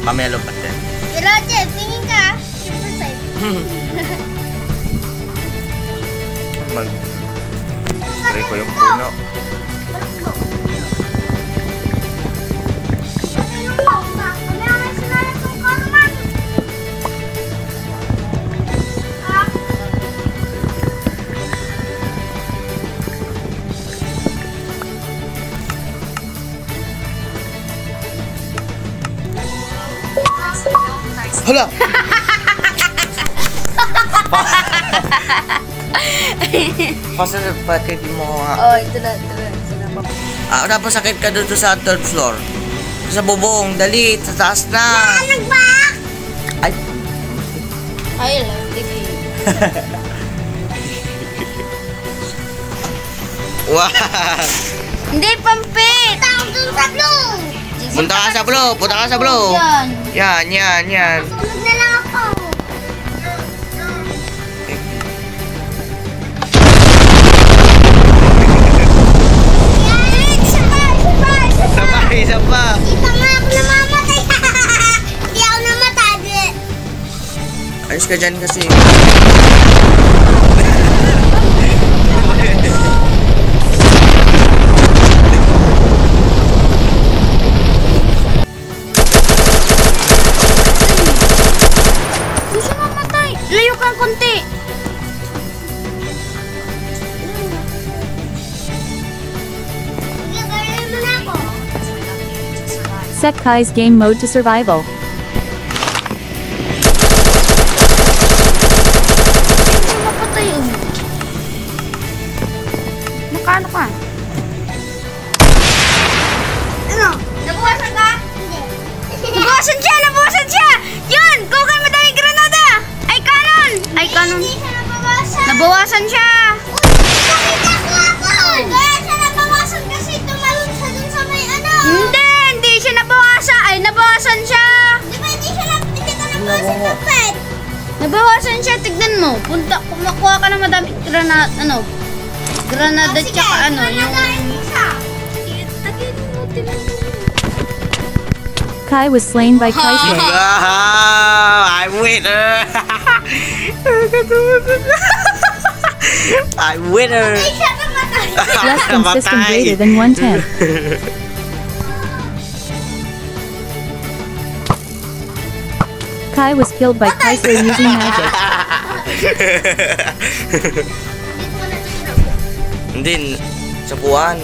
Pamelo pa din. Roger, tingin ka. Super safe. Pray ko yung puno. Hala! Pasal bakit mo nga? Oh, ito na. Tapos sakit ka doon sa third floor. Sa bubong, dali, sa taas na. Nagbak! Ay. Ay lang, sige. Wow! Hindi, pampit! Tawag dun sa blue! Punta ka sa blue, punta ka sa blue. Yan. Yan. Sunog na lang ako. Isa pa. Kita nga ako namamatay. Hindi ako namatay. Ayos ka dyan kasi. Hindi siya mamatay. Layo kang konti. Set Kai's game mode to survival. Mapatay yun. Nakano ka? Ano? Nabuwasan ka? Hindi. Nabuwasan siya! Yun! Kukay madaming granada! Ay, kanon! Hindi siya nabawasan. Nabawasan siya! Nakita ko ako! Kaya siya nabawasan kasi tumalon siya dun sa may ano. Hindi siya nabawasan. Ay, nabawasan siya! Di ba hindi ka nabawasan ng pet? Nabawasan siya, tignan mo. Kumakuha ka na madami granada, granada tsaka yung... Kai was slain by Chrysler. I'm winner. I'm winner. Less than system greater than 110. Kai was killed by Chrysler using magic. Hindi, sa buwan.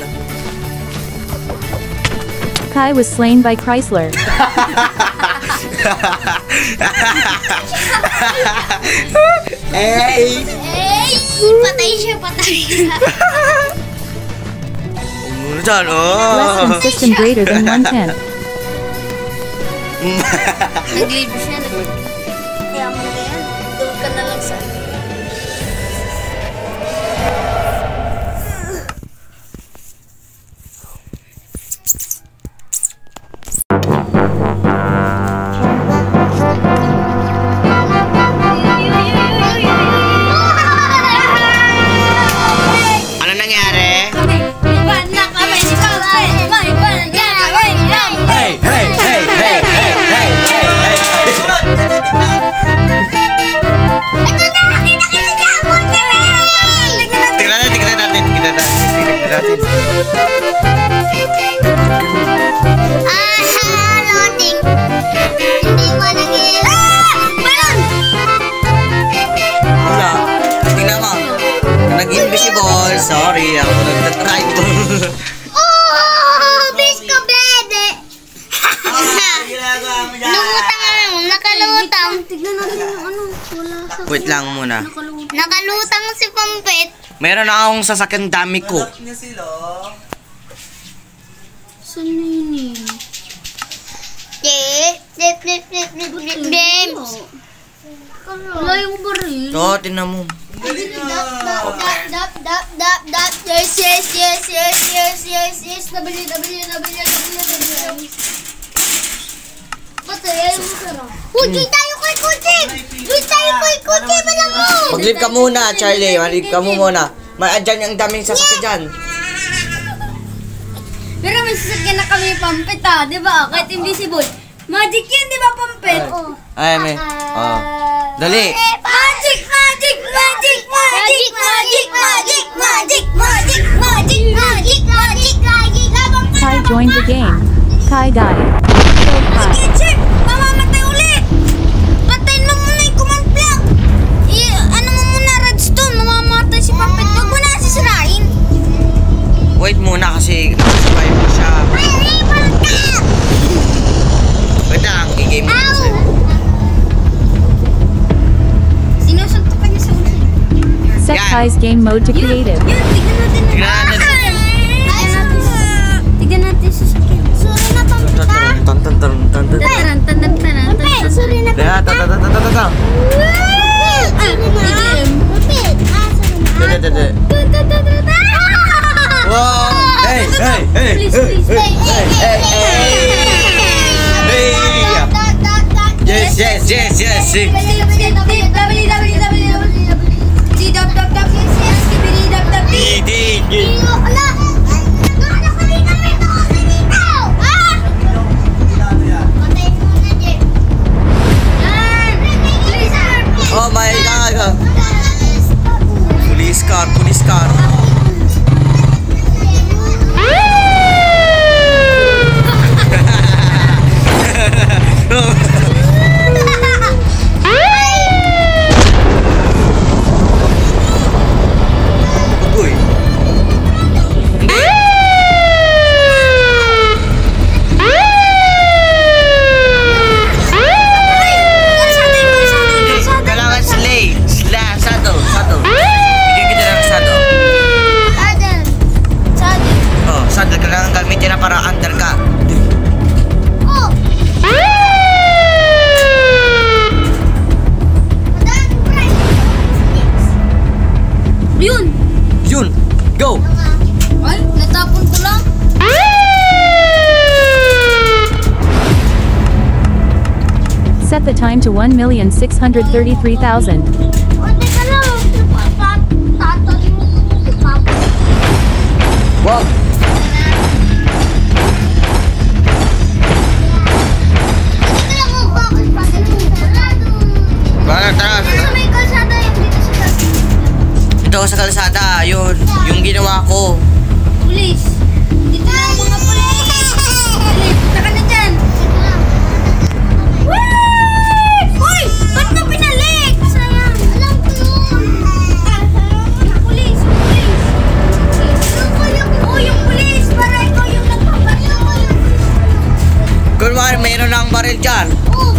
Kai was slain by Chrysler. Hey! Patay siya. Ano dyan, Less than system greater than 110. Nag-leave siya. Kaya mo na yan. Doon ka na lang sa... Ano nangyari? Tingnan natin. Loading. Hindi mo balon! Wala. Tingnan mo. Nag-invisible. Sorry, ako nagtatry ko. Bilis ko, bebe! Nakalutang. Tignan natin yung wala sa... Wait lang muna. Nakalutang si Pampit. Meron na akong sasakyan dami ko. Saan na yun eh? Wala yung baril. Oo, tingnan mo. Yes. Patay mo sarap. Doon tayo kay Kutik! Malang mo! Mag-leave ka muna, Charlie. Mag-leave ka muna. Andyan yung daming sasakyan dyan. Pero may sasakyan na kami Pampit di ba? Kahit invisible. Magic yun, di ba, Pampet? Ay, may. Oh. Dali. Magic, magic, magic, magic, magic, magic, magic, magic, magic, magic, magic, magic. Kai joined the game. Kai died. Kill Kai. Kitchen, mamamatay uli. Patayin mo muna yung command block. Ano mo muna, redstone, mamamatay si Pampet. Huwag mo na sisirain. Wait muna kasi survive mo siya. Wait lang, i-game mo na sa'yo. Sinusuntukan niya sa ulo. Set Yan. Kai's game mode to creative. Yun, tignan natin. Tignan natin. Tignan natin sa skin. Sorry na, Pampet. Sorry na, Kaya, ta. Wow! Hey! Please, please. Yes. Oh my God! Police car. Uy. Kailangan slay. Saddle. Bigyan kita ng saddle. Oh, saddle. Kailangan gamitin na para under ka. Yun. Go. Ay, natapon ko lang. Set the time to 1,633,000. Teka lang. Tatawin mo si Papa. Wow. Teka lang, bakit pa sarado? Tara. Sa may kalsada yung dito sa dati. Ito sa kalsada. Yun. Yung ginawa ko. Pulis. Dito na ang mga pulis. Pulis, punta ka na dyan. Uy! Ba't mo pinalik? Sayang. Alam ko yun. Pulis. Yung pulis. Para ikaw yung nagpapato. Kunwari, mayroon na ang baril dyan. Oh.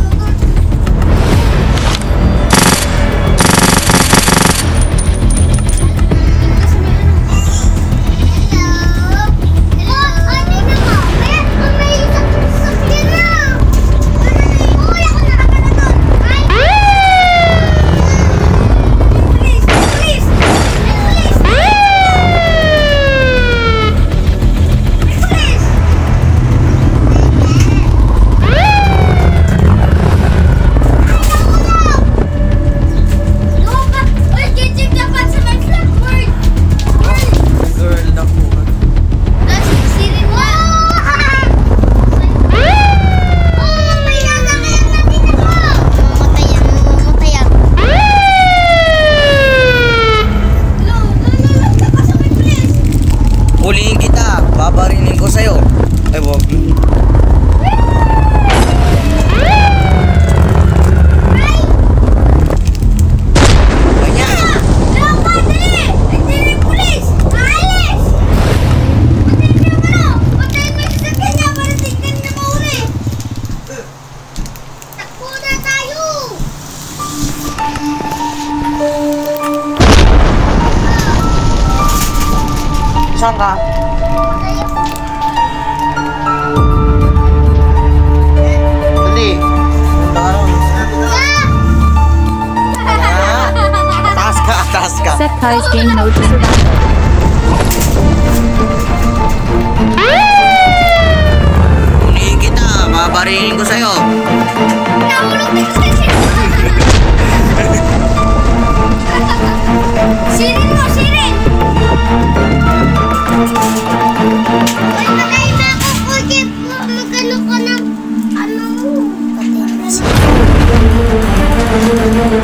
Huliin kita. Babarinin ko sa'yo. Ay, wag. Saan ka? Dali. Taas ka. Set Kai's game mode to survival. Huliin kita. Babarinin ko sa'yo. Sirin mo, sirin! Uy, patay na ako, Kujip. Magkano ka ng, ano, Ay,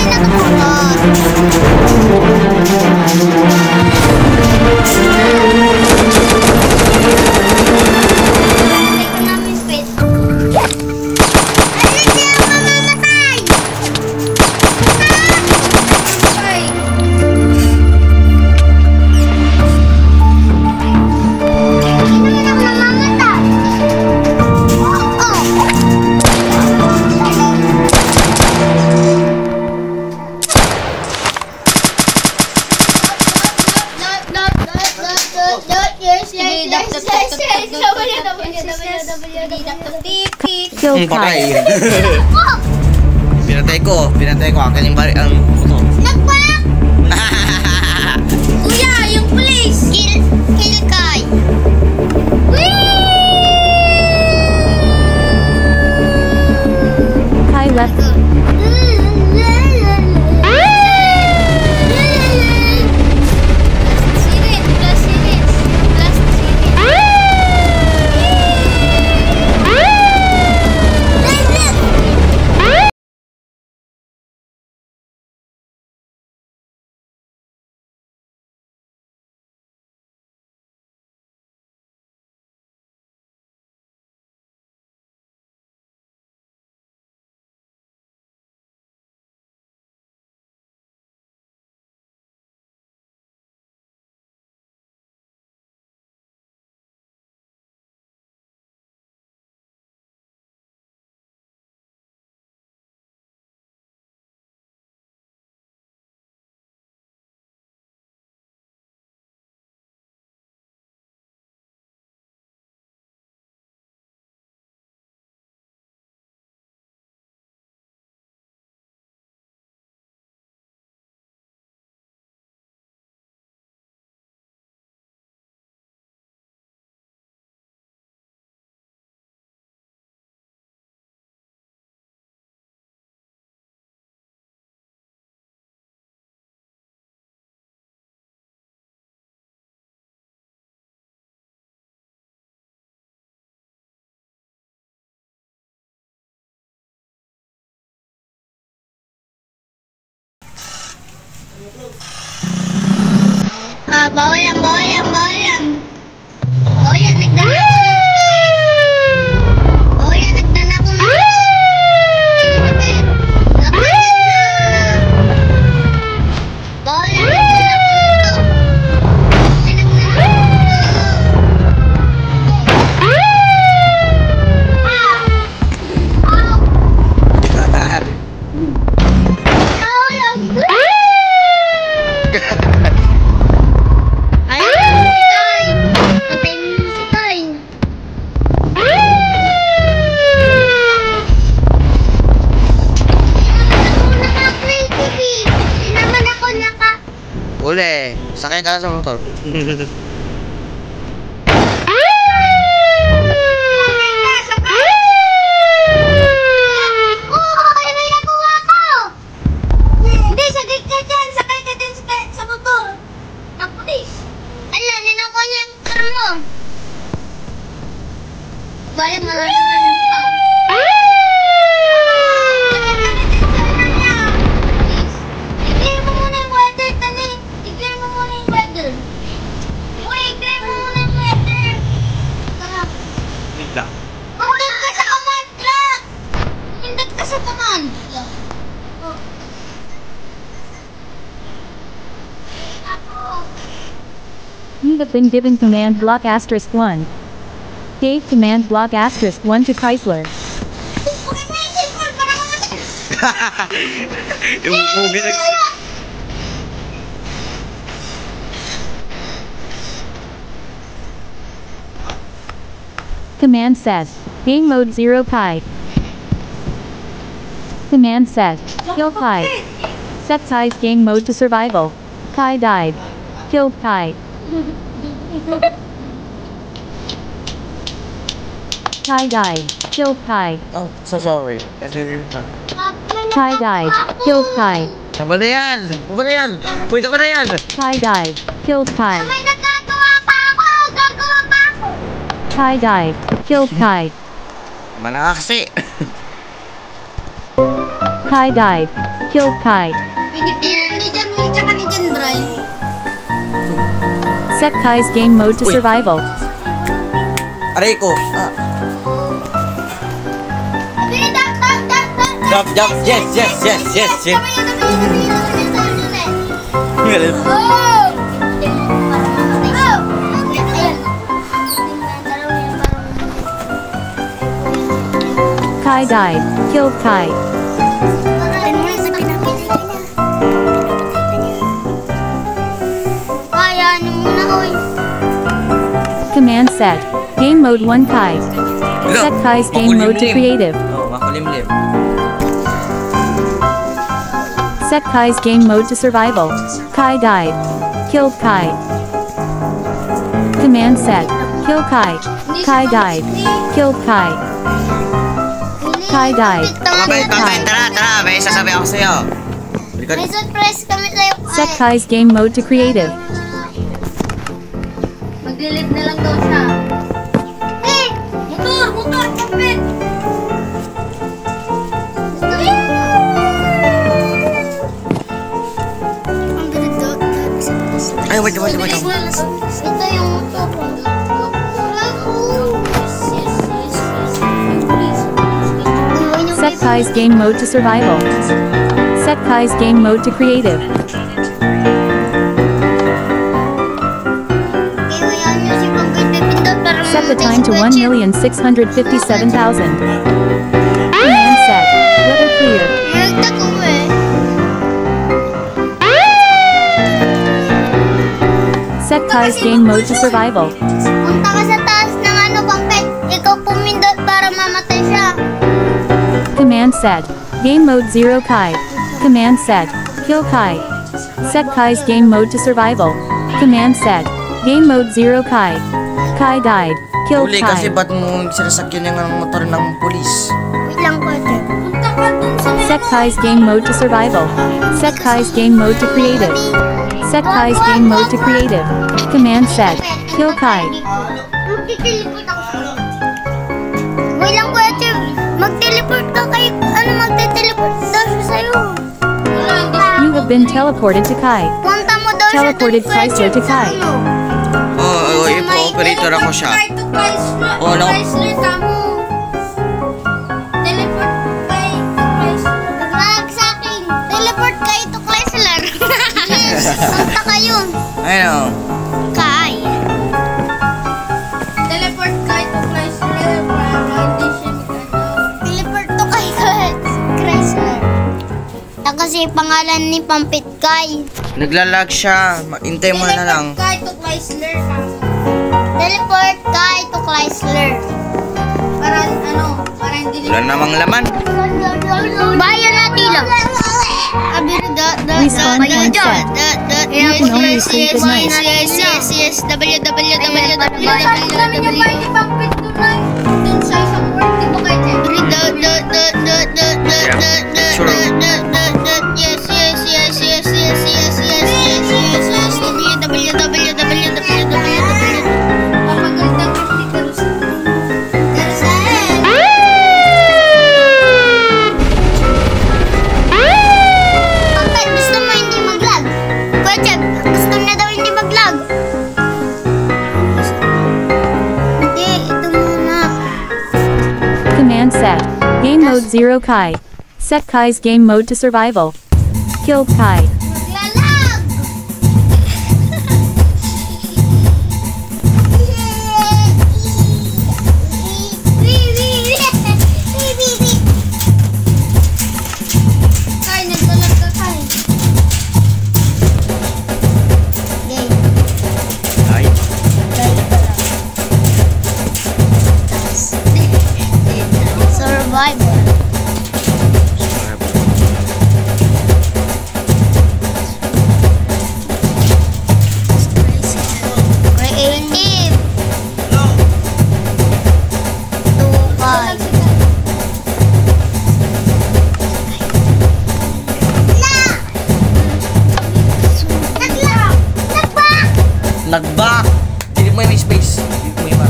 nakapulot. Ay, ko namin pet. Ay, hindi ako mamamatay! Ay! Hindi naman ako mamamatay. Kill Kai. Pinatay ko. Akin yung bari, ang motor. Nagpayak! Kuya, yung police! Kill Kai! Kai left. Bawal yan. Nagdala ko na. Bawal yan. Uli, sakay ka na sa motor. Balik mo lang yung i-clear mo muna yung weather, tali. I-clear mo muna yung weather. Uy, i-clear mo muna yung weather. Tara. Wait lang. Pindot ka sa command block. Pindot ka sa command. You have been given command block *1. Gave command block *1 to Chrysler. Yung movie na... Command set. Game mode 0 Pi. Command set. Kill Pi. Set size game mode to survival. Kai died. Killed Kai. Kai died. Killed Kai. Oh, so sorry. Kai died. Killed Kai. Tama na yan! Pwede ka na yan! Kai died. Killed Kai. May nagagawa pa ako! Gagawa pa ako! Kai died. Killed Kai. Malaka kasi. Kai died. Killed Kai. Set Kai's game mode to Uy. survival. Aray ko. Jump, jump. Yes, yes, yes, yes, yes. Galit. Kai died. Killed Kai. Command set. Game mode 1 Kai. Set Kai's game mode to creative. Oh, makulimlim. Set Kai's game mode to survival. Kai died. Killed Kai. Command set. Kill Kai. Kai died. Killed Kai. Kai died. Babay, Killed babay. Kai. Tara, tara. May sasabi ako sa'yo. Likod. May surprise kami sa'yo. Set Kai's game mode to creative. Maglilip na lang daw siya. Eh! Motor! Motor! Kapit! Ay, wait, wait, wait. Ito yung motor. Set Kai's game mode to survival. Set Kai's game mode to creative. Set the time to 1,657,000. Command set. Weather clear. Set Kai's game mode to survival. Punta ka sa taas ng ano, Pampet. Ikaw pumindot para mamatay siya. Command set. Game mode 0 Kai. Command set. Kill Kai. Set Kai's game mode to survival. Command set. Game mode 0 Kai. Kai died. Killed Uli kasi Kai. ba't mo sinasakyan yung motor ng pulis? Wait lang ko, Ate. Punta ka dun sa Set Kai's game mode to survival. Set Kai's game mode to creative. Set Kai's game mode to creative. Command set. Kill Kai. Magtiteleport ako sa'yo. Wait lang ko, Ate. Mag-teleport ka kay... Ano, magte-teleport daw siya sa'yo. You have been teleported to Kai. Punta mo daw siya Teleported dun, Chrysler to Kai. Oo, ipa-operator ako siya. Oh, no. Chrysler ka mo. Teleport kay Chrysler. Nag sa akin. Teleport kay to Chrysler. Yes. Punta kayo. Ayun o. Kay. Teleport kay to Chrysler para hindi siya teleport to kay Chrysler. Ito kasi pangalan ni Pampit Kay. Naglalag siya. Hintay mo na lang. Teleport kay to Chrysler ka mo. Teleport kay to Chrysler. Para ano? Para hindi Wala namang laman. bayan natin lang. Respawn point set. You can only sleep at night. Yes. www. Dun sa isang word, di ba kayo? Papagalitan ko si Carousel. Pampet, gusto mo hindi mag-vlog? Kuya Cheb, gusto mo na daw hindi mag-vlog? Hindi, ito muna. Command set. Game mode 0 Kai. Set Kai's game mode to survival. Killed Kai. Maglalag! Kay, naglalag ka, Kay. Ay. Survivor. Creative. 2-5. Nag-back. Hindi mo yung space. Hindi mo yung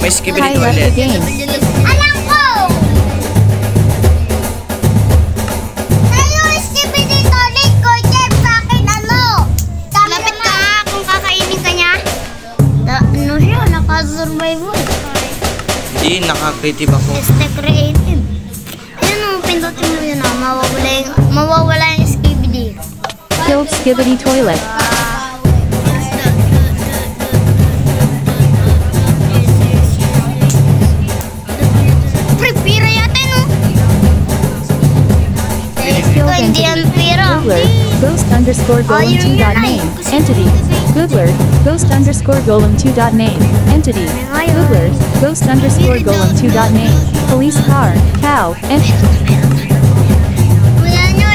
May skibidi Kai left the toilet. game. Alam ko! Sa'yo, skibidi toilet ko, Jeff. Sa akin, ano? Lapit ka nga kung kakainin ka niya. Ano siya? Naka-survival. Hindi, naka-creative ako. Este creative. Ayun o, pindutin mo yun o. Mawawala yung skibidi. Killed Skibidi Toilet. Prepira yata no? Ito hindi yan pira. Googler, ghost_golem2.name, entity. Googler, ghost_golem2.name, entity. Googler, ghost_golem2.name, police car, cow, and Yan nyo.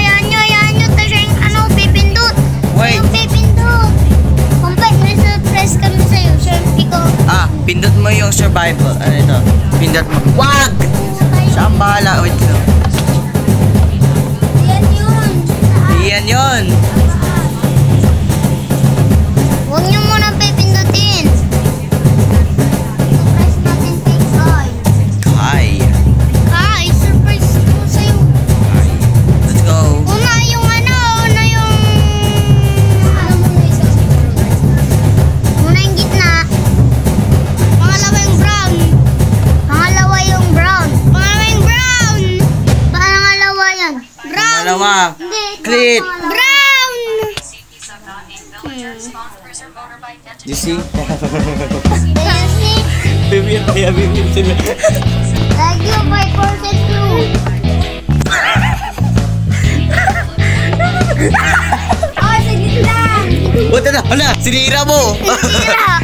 Ito siya yung ano, pipindot. Wait. Yung pipindot. Kumpay, may surprise kami sa'yo. Siyempre ko. Pindot mo yung survival. Ano ito? Pindot mo. Wag! Siya ang bahala. Wait lang. Yan yun. Iyan yun. Huwag nyo muna pipindutin. Surprise natin kay Kai. Kai. Kai, surprise ko sa'yo. Kai. Let's go. Una yung ano, una yung gitna. Pangalawa yung brown. Pangalawa yung brown. Pangalawa yan. Brown. Dalawa. Hindi. Clit. Brown. You see? Kasi, Baby, kaya baby sila. thank you 5% blue. Oh, sige lang. Buta na. Hala, sinira mo.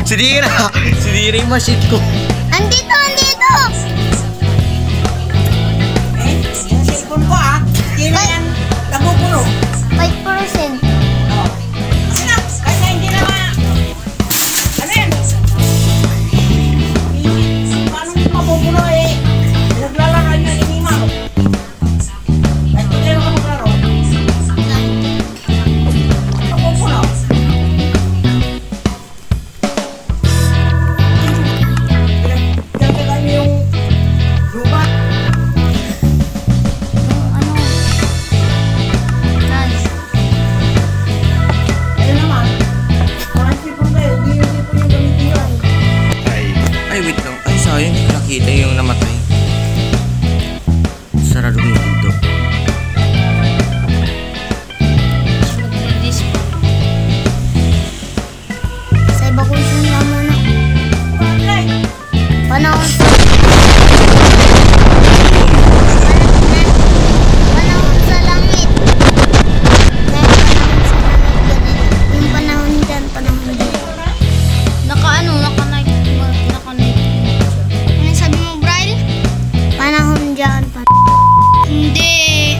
Sinira. Sinira yung machine ko. Andito. Cellphone ko hindi na yan nabubulo. 5%. Kasi hindi naman. Ano yan? Paano hindi mabubulo naglalaro yun inimaw. Kahit hindi naman maglaro. Mabubulo. Pinagdagdagan niyo yung lupa. Nice. Ayun naman. Parang cellphone kayo. Hindi yung cellphone yung gamitin yun. Ay, wait lang. Ay, sayang. Hindi ko nakita yung namatay. Sarado mo yung pinto. Sa evacuation naman na. Panahon sa langit. May panahon sa langit ganit. Yung panahon dyan, panahon dyan. Naka-night. Ano sabi mo, Braille? Panahon dyan. Hindi.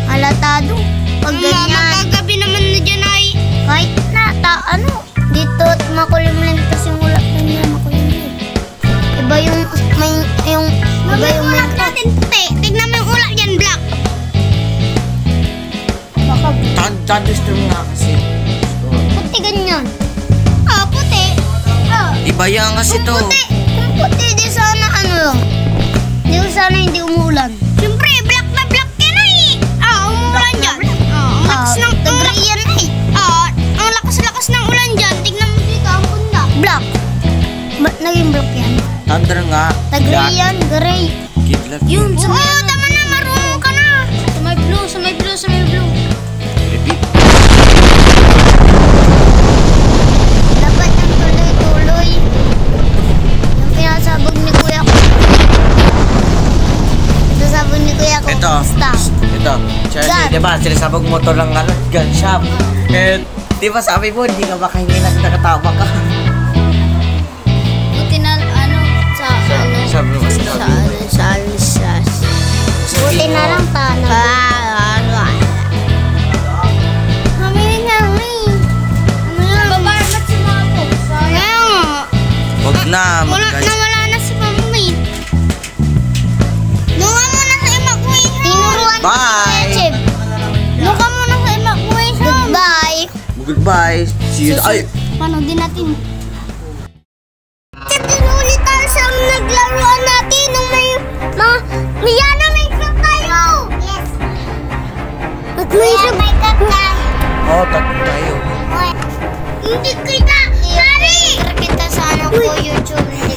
Halatado. Pag ganyan. Magagabi naman na dyan ay. Kahit na, dito at makulimlim kasi yung ulat na nila makulimlim. Iba yung may natin puti. Tignan mo yung ulat dyan, black. Baka Tadistro nga kasi. puti ganyan. Puti. Iba yan kasi to. Kung puti, di sana di sana hindi umuulan. Siyempre, black na black yan ay. Umuulan dyan. Ang lakas ng ulan yan ay. Ang lakas ng ulan dyan. Tignan mo dito, ang bunda. Black. Ba't naging black yan? Thunder nga. Gray yan, gray. Kidlat. Yun, tama na, marunong ka na. Sa may blue. Repeat. Dapat yung tuloy-tuloy. Yung pinasabog ni Kuya ko. Pinasabog ni Kuya ko. Ito. Basta. Charlie, di ba? Sinasabog motor lang gun shop. Eh, di ba sabi mo, hindi ka makahingi na nakatawa ka. Buti na Sabi mo, Buti na lang Mamili na ba't si Mamo? Kaya nga. Huwag na. Wala na si Mami. Doon ka muna sa evacuation. Bye. Doon ka muna sa evacuation. Goodbye. Goodbye. See you. Ay. Paano din natin? Kasi ulit tayo sa naglaruan Yana, may cup tayo! Yes. At may cup tayo. Oo, tatlo tayo. Hindi kita! Mari! Kita sa ano ko YouTube.